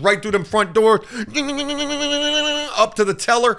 right through them front doors, up to the teller.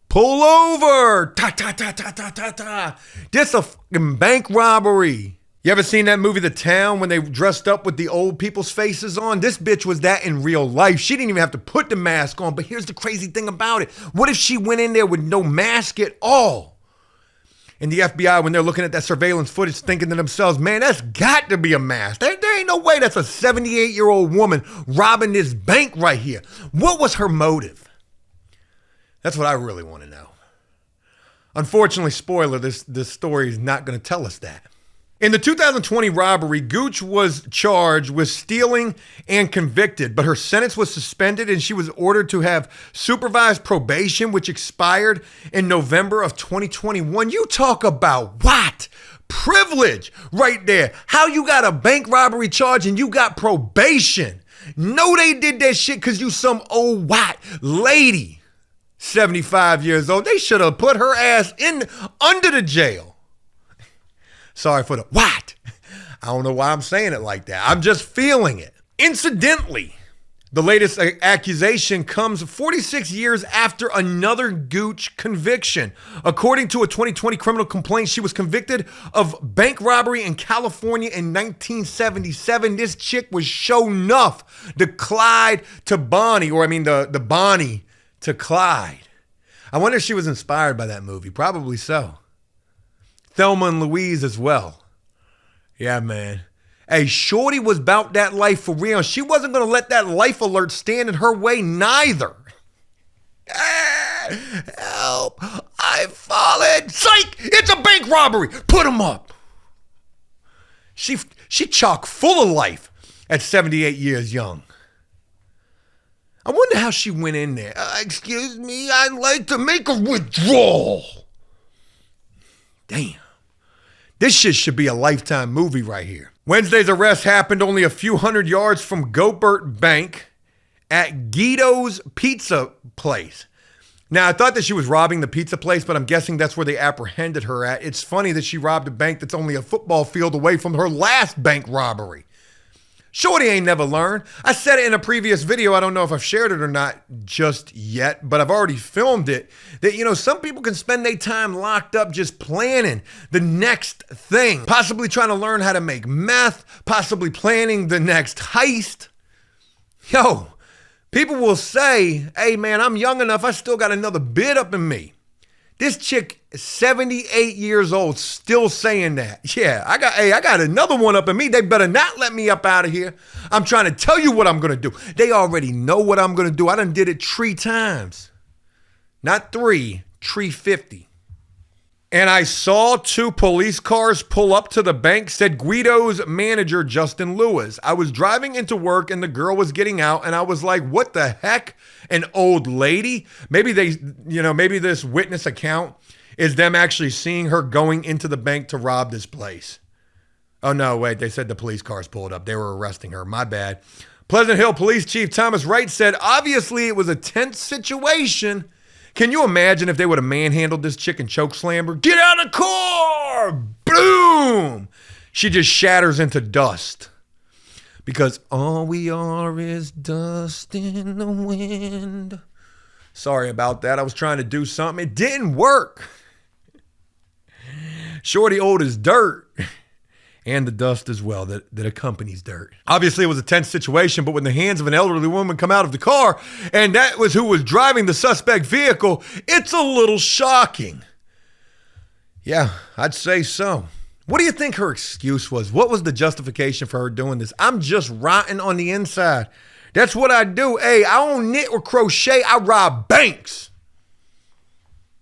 Pull over. Ta, ta, ta, ta, ta, ta, ta. This a fucking bank robbery. You ever seen that movie, The Town, when they dressed up with the old people's faces on? This bitch was that in real life. She didn't even have to put the mask on. But here's the crazy thing about it. What if she went in there with no mask at all? And the FBI, when they're looking at that surveillance footage, thinking to themselves, man, that's got to be a mask. There ain't no way that's a 78-year-old woman robbing this bank right here. What was her motive? That's what I really want to know. Unfortunately, spoiler, this story is not going to tell us that. In the 2020 robbery, Gooch was charged with stealing and convicted, but her sentence was suspended and she was ordered to have supervised probation, which expired in November of 2021. You talk about what? Privilege right there. How you got a bank robbery charge and you got probation? No, they did that shit because you some old white lady, 75 years old. They should have put her ass under the jail. Sorry for the what? I don't know why I'm saying it like that. I'm just feeling it. Incidentally, the latest accusation comes 46 years after another Gooch conviction. According to a 2020 criminal complaint, she was convicted of bank robbery in California in 1977. This chick was show enough the Clyde to Bonnie, or I mean the Bonnie to Clyde. I wonder if she was inspired by that movie. Probably so. Thelma and Louise as well. Yeah, man. Hey, Shorty was about that life for real. She wasn't going to let that life alert stand in her way neither. Help. I've fallen. Psych! It's a bank robbery. Put him up. She chock full of life at 78 years young. I wonder how she went in there. Excuse me, I'd like to make a withdrawal. Damn. This shit should be a Lifetime movie right here. Wednesday's arrest happened only a few hundred yards from Gobert Bank at Guido's Pizza Place. Now, I thought that she was robbing the pizza place, but I'm guessing that's where they apprehended her at. It's funny that she robbed a bank that's only a football field away from her last bank robbery. Shorty ain't never learned. I said it in a previous video. I don't know if I've shared it or not just yet, but I've already filmed it. That, you know, some people can spend their time locked up just planning the next thing. Possibly trying to learn how to make meth. Possibly planning the next heist. Yo, people will say, hey man, I'm young enough. I still got another bit up in me. This chick, 78 years old, still saying that. Yeah, I got another one up in me. They better not let me up out of here. I'm trying to tell you what I'm going to do. They already know what I'm going to do. I done did it 3 times. Not 3, 350. And I saw 2 police cars pull up to the bank, said Guido's manager, Justin Lewis. I was driving into work and the girl was getting out and I was like, what the heck? An old lady? Maybe maybe this witness account is them actually seeing her going into the bank to rob this place. Oh no, wait, they said the police cars pulled up. They were arresting her. My bad. Pleasant Hill Police Chief Thomas Wright said, obviously it was a tense situation. Can you imagine if they would have manhandled this chick and chokeslammed her? Get out of the car! Boom! She just shatters into dust. Because all we are is dust in the wind. Sorry about that. I was trying to do something. It didn't work. Shorty old as dirt. And the dust as well that accompanies dirt. Obviously, it was a tense situation, but when the hands of an elderly woman come out of the car, and that was who was driving the suspect vehicle, it's a little shocking. Yeah, I'd say so. What do you think her excuse was? What was the justification for her doing this? I'm just rotten on the inside. That's what I do. Hey, I don't knit or crochet. I rob banks.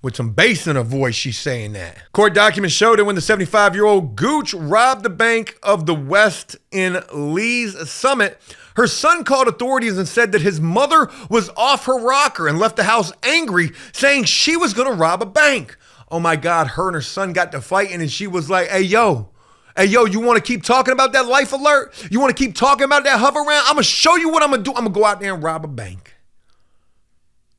With some bass in her voice, she's saying that. Court documents showed that when the 75-year-old Gooch robbed the Bank of the West in Lee's Summit, her son called authorities and said that his mother was off her rocker and left the house angry, saying she was going to rob a bank. Oh my God, her and her son got to fighting and she was like, hey, yo, you want to keep talking about that life alert? You want to keep talking about that hover around? I'm going to show you what I'm going to do. I'm going to go out there and rob a bank.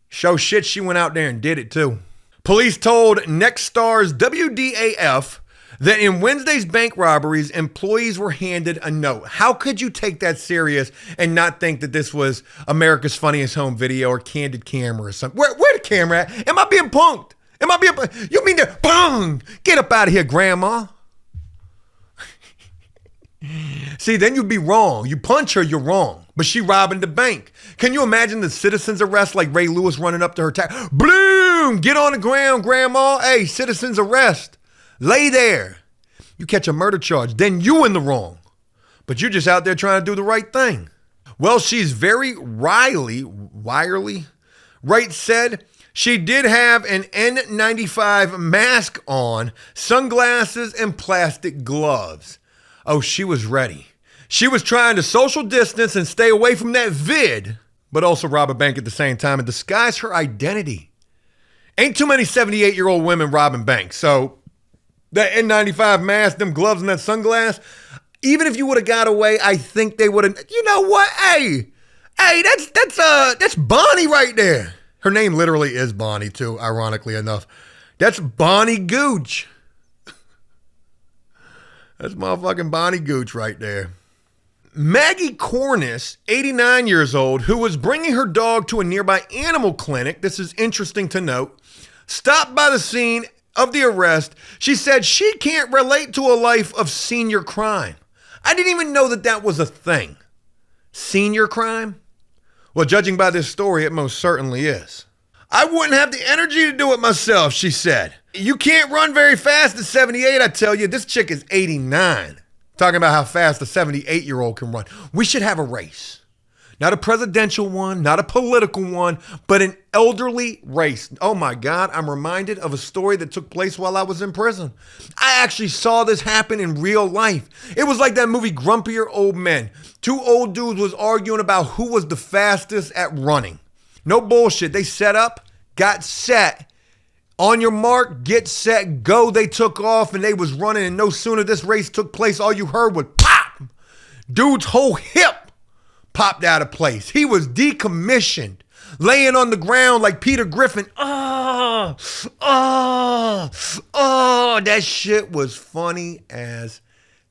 Show shit, she went out there and did it too. Police told Nexstar's WDAF that in Wednesday's bank robberies, employees were handed a note. How could you take that serious and not think that this was America's Funniest Home Video or Candid Camera or something? Where the camera at? Am I being punked? You mean that? Bong! Get up out of here, Grandma. See, then you'd be wrong. You punch her, you're wrong. But she robbing the bank. Can you imagine the citizen's arrest like Ray Lewis running up to her? Bloom! Get on the ground, Grandma. Hey, citizen's arrest. Lay there. You catch a murder charge, then you in the wrong. But you're just out there trying to do the right thing. Well, she's very wirely. Wright said she did have an N95 mask on, sunglasses, and plastic gloves. Oh, she was ready. She was trying to social distance and stay away from that vid, but also rob a bank at the same time and disguise her identity. Ain't too many 78-year-old women robbing banks. So that N95 mask, them gloves, and that sunglass, even if you would have got away, I think they would have. You know what? Hey, that's Bonnie right there. Her name literally is Bonnie too, ironically enough. That's Bonnie Gooch. That's motherfucking Bonnie Gooch right there. Maggie Cornish, 89 years old, who was bringing her dog to a nearby animal clinic, this is interesting to note, stopped by the scene of the arrest. She said she can't relate to a life of senior crime. I didn't even know that was a thing. Senior crime? Well, judging by this story, it most certainly is. I wouldn't have the energy to do it myself, she said. You can't run very fast at 78, I tell you. This chick is 89. Talking about how fast a 78-year-old can run. We should have a race. Not a presidential one, not a political one, but an elderly race. Oh my God, I'm reminded of a story that took place while I was in prison. I actually saw this happen in real life. It was like that movie Grumpier Old Men. Two old dudes was arguing about who was the fastest at running. No bullshit. They set up, got set. On your mark, get set, go. They took off and they was running, and no sooner this race took place, all you heard was pop. Dude's whole hip popped out of place. He was decommissioned, laying on the ground like Peter Griffin. Oh, that shit was funny as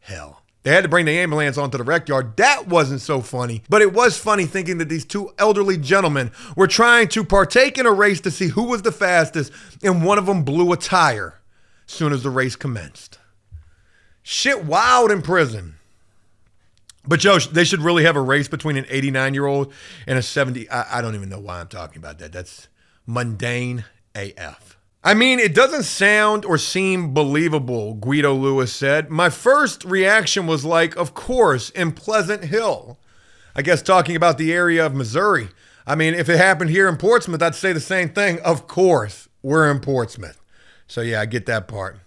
hell. They had to bring the ambulance onto the rec yard. That wasn't so funny, but it was funny thinking that these two elderly gentlemen were trying to partake in a race to see who was the fastest, and one of them blew a tire as soon as the race commenced. Shit wild in prison. But yo, they should really have a race between an 89-year-old and a 70. I don't even know why I'm talking about that. That's mundane AF. I mean, it doesn't sound or seem believable, Guido Lewis said. My first reaction was like, of course, in Pleasant Hill. I guess talking about the area of Missouri. I mean, if it happened here in Portsmouth, I'd say the same thing. Of course, we're in Portsmouth. So yeah, I get that part.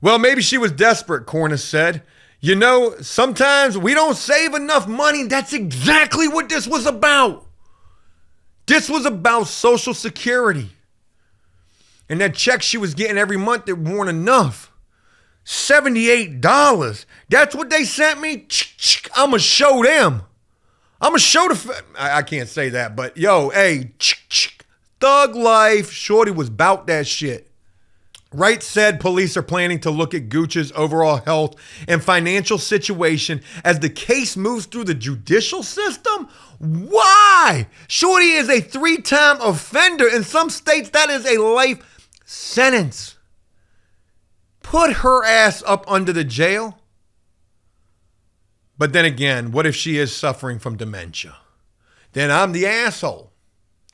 Well, maybe she was desperate, Cornish said. You know, sometimes we don't save enough money. That's exactly what this was about. This was about Social Security. And that check she was getting every month that weren't enough. $78. That's what they sent me? I'ma show them. I'ma show I can't say that, but yo, hey, thug life. Shorty was bout that shit. Wright said police are planning to look at Gooch's overall health and financial situation as the case moves through the judicial system. Why? Shorty is a 3-time offender. In some states, that is a life sentence. Put her ass up under the jail. But then again, what if she is suffering from dementia? Then I'm the asshole.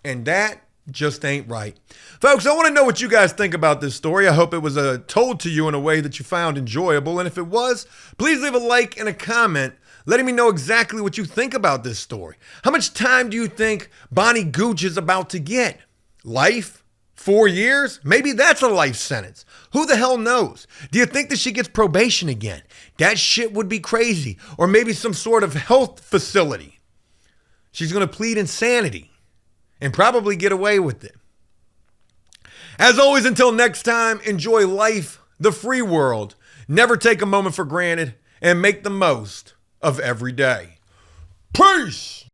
And that just ain't right. Folks, I want to know what you guys think about this story. I hope it was told to you in a way that you found enjoyable. And if it was, please leave a like and a comment letting me know exactly what you think about this story. How much time do you think Bonnie Gooch is about to get? Life? 4 years? Maybe that's a life sentence. Who the hell knows? Do you think that she gets probation again? That shit would be crazy. Or maybe some sort of health facility. She's going to plead insanity and probably get away with it. As always, until next time, enjoy life, the free world. Never take a moment for granted and make the most of every day. Peace!